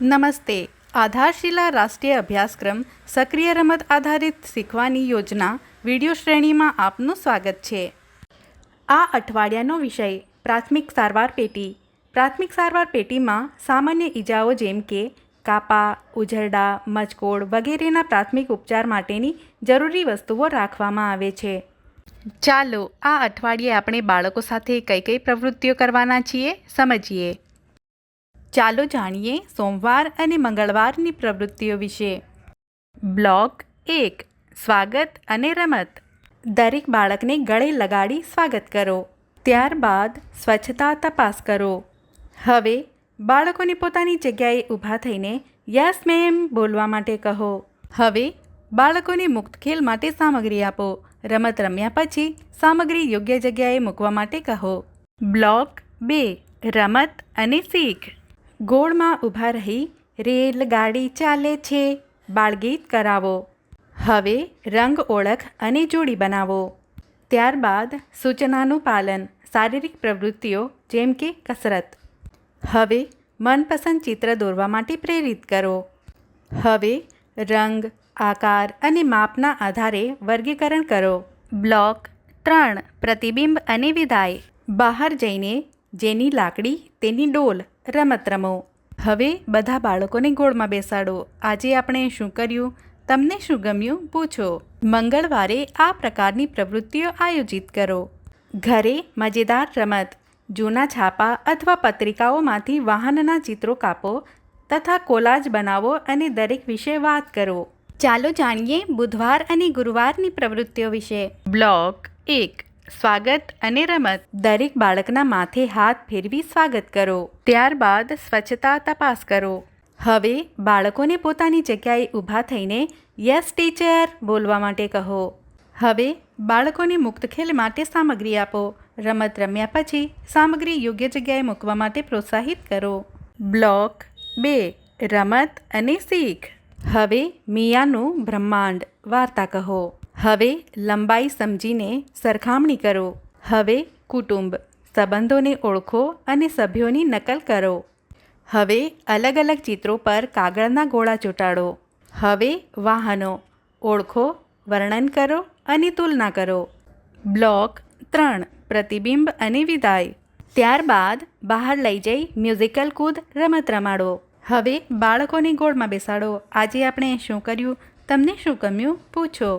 નમસ્તે. આધારશિલા રાષ્ટ્રીય અભ્યાસક્રમ સક્રિય રમત આધારિત શીખવાની યોજના વિડીયો શ્રેણીમાં આપનું સ્વાગત છે. આ અઠવાડિયાનો વિષય પ્રાથમિક સારવાર પેટી. પ્રાથમિક સારવાર પેટીમાં સામાન્ય ઈજાઓ જેમ કે કાપા, ઉઝરડા, મચકોડ વગેરેના પ્રાથમિક ઉપચાર માટેની જરૂરી વસ્તુઓ રાખવામાં આવે છે. ચાલો આ અઠવાડિયે આપણે બાળકો સાથે કઈ કઈ પ્રવૃત્તિઓ કરવાના છીએ સમજીએ. ચાલો જાણીએ સોમવાર અને મંગળવારની પ્રવૃત્તિઓ વિશે. બ્લોક 1 સ્વાગત અને રમત. દરેક બાળકને ગળે લગાડી સ્વાગત કરો. ત્યારબાદ સ્વચ્છતા તપાસ કરો. હવે બાળકોને પોતાની જગ્યાએ ઊભા થઈને યસ મેમ બોલવા માટે કહો. હવે બાળકોને મુક્ત ખેલ માટે સામગ્રી આપો. રમત રમ્યા પછી સામગ્રી યોગ્ય જગ્યાએ મૂકવા માટે કહો. બ્લોક 2 રમત અને શીખ. ગોળમાં ઊભા રહી રેલગાડી ચાલે છે બાળગીત કરાવો. હવે રંગ ઓળખ અને જોડી બનાવો. ત્યારબાદ સૂચનાનું પાલન, શારીરિક પ્રવૃત્તિઓ જેમ કે કસરત. હવે મનપસંદ ચિત્ર દોરવા માટે પ્રેરિત કરો. હવે રંગ, આકાર અને માપના આધારે વર્ગીકરણ કરો. બ્લોક 3 પ્રતિબિંબ અને વિદાય. બહાર જઈને જેની લાકડી તેની ડોલ રમત રમો. હવે બધા બાળકોને ગોળમાં બેસાડો. આજે આપણે શું કર્યું? તમને શું ગમ્યું? પૂછો. મંગળવારે આ પ્રકારની પ્રવૃત્તિઓ આયોજિત કરો. ઘરે મજેદાર રમત. જૂના છાપા અથવા પત્રિકાઓમાંથી વાહનના ચિત્રો કાપો તથા કોલાજ બનાવો અને દરેક વિશે વાત કરો. ચાલો જાણીએ બુધવાર અને ગુરુવારની પ્રવૃત્તિઓ વિશે. બ્લોક 1 સ્વાગત અને રમત. દરેક બાળકના માથે હાથ ફેરવી સ્વાગત કરો. ત્યારબાદ સ્વચ્છતા તપાસ કરો. હવે બાળકોને પોતાની જગ્યાએ ઊભા થઈને યસ ટીચર બોલવા માટે કહો. હવે બાળકોને મુક્ત ખેલ માટે સામગ્રી આપો. રમત રમ્યા પછી સામગ્રી યોગ્ય જગ્યાએ મૂકવા માટે પ્રોત્સાહિત કરો. બ્લોક 2 રમત અને શીખ. હવે મિયાનું બ્રહ્માંડ વાર્તા કહો. હવે લંબાઈ સમજીને સરખામણી કરો. હવે કુટુંબ, સંબંધોને ઓળખો અને સભ્યોની નકલ કરો. હવે અલગ અલગ ચિત્રો પર કાગળના ગોળા ચોંટાડો. હવે વાહનો ઓળખો, વર્ણન કરો અને તુલના કરો. બ્લોક 3 પ્રતિબિંબ અને વિદાય. ત્યારબાદ બહાર લઈ જઈ મ્યુઝિકલ કૂદ રમત રમાડો. હવે બાળકોને ગોળમાં બેસાડો. આજે આપણે શું કર્યું? તમને શું ગમ્યું? પૂછો.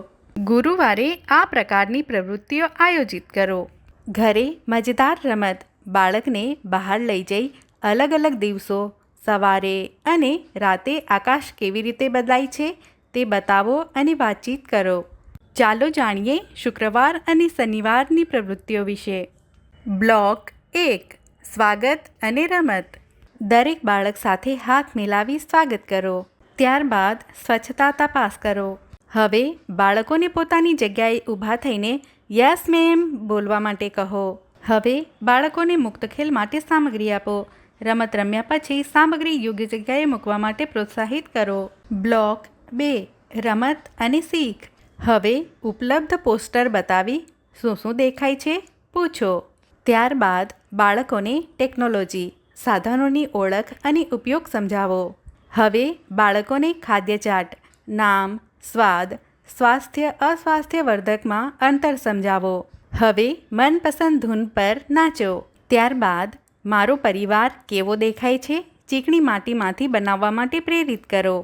ગુરુવારે આ પ્રકારની પ્રવૃત્તિઓ આયોજિત કરો. ઘરે મજેદાર રમત. બાળકને બહાર લઈ જઈ અલગ અલગ દિવસો, સવારે અને રાતે આકાશ કેવી રીતે બદલાય છે તે બતાવો અને વાતચીત કરો. ચાલો જાણીએ શુક્રવાર અને શનિવારની પ્રવૃત્તિઓ વિશે. બ્લોક 1 સ્વાગત અને રમત. દરેક બાળક સાથે હાથ મિલાવી સ્વાગત કરો. ત્યારબાદ સ્વચ્છતા તપાસ કરો. હવે બાળકોને પોતાની જગ્યાએ ઊભા થઈને યસ મેમ બોલવા માટે કહો. હવે બાળકોને મુક્ત ખેલ માટે સામગ્રી આપો. રમત રમ્યા પછી સામગ્રી યોગ્ય જગ્યાએ મૂકવા માટે પ્રોત્સાહિત કરો. બ્લોક 2 રમત અને શીખ. હવે ઉપલબ્ધ પોસ્ટર બતાવી શું શું દેખાય છે પૂછો. ત્યારબાદ બાળકોને ટેકનોલોજી, સાધનોની ઓળખ અને ઉપયોગ સમજાવો. હવે બાળકોને ખાદ્ય ચાટ, નામ, સ્વાદ, સ્વાસ્થ્ય અસ્વાસ્થ્યવર્ધકમાં અંતર સમજાવો. હવે મનપસંદ ધૂન પર નાચો. ત્યારબાદ મારો પરિવાર કેવો દેખાય છે ચીકણી માટીમાંથી બનાવવા માટે પ્રેરિત કરો.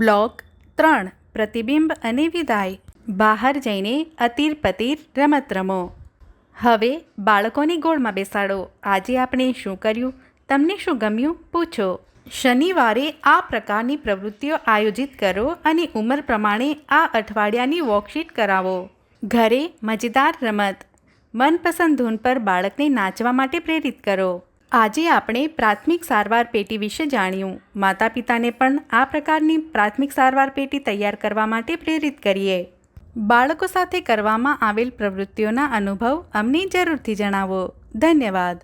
બ્લોક 3 પ્રતિબિંબ અને વિદાય. બહાર જઈને અતીર પતીર રમત રમો. હવે બાળકોને ગોળમાં બેસાડો. આજે આપણે શું કર્યું? તમને શું ગમ્યું? પૂછો. શનિવારે આ પ્રકારની પ્રવૃત્તિઓ આયોજિત કરો અને ઉંમર પ્રમાણે આ અઠવાડિયાની વર્કશીટ કરાવો. ઘરે મજેદાર રમત. મનપસંદ ધૂન પર બાળકને નાચવા માટે પ્રેરિત કરો. આજે આપણે પ્રાથમિક સારવાર પેટી વિશે જાણ્યું. માતા પિતાને પણ આ પ્રકારની પ્રાથમિક સારવાર પેટી તૈયાર કરવા માટે પ્રેરિત કરીએ. બાળકો સાથે કરવામાં આવેલ પ્રવૃત્તિઓના અનુભવ અમને જરૂરથી જણાવો. ધન્યવાદ.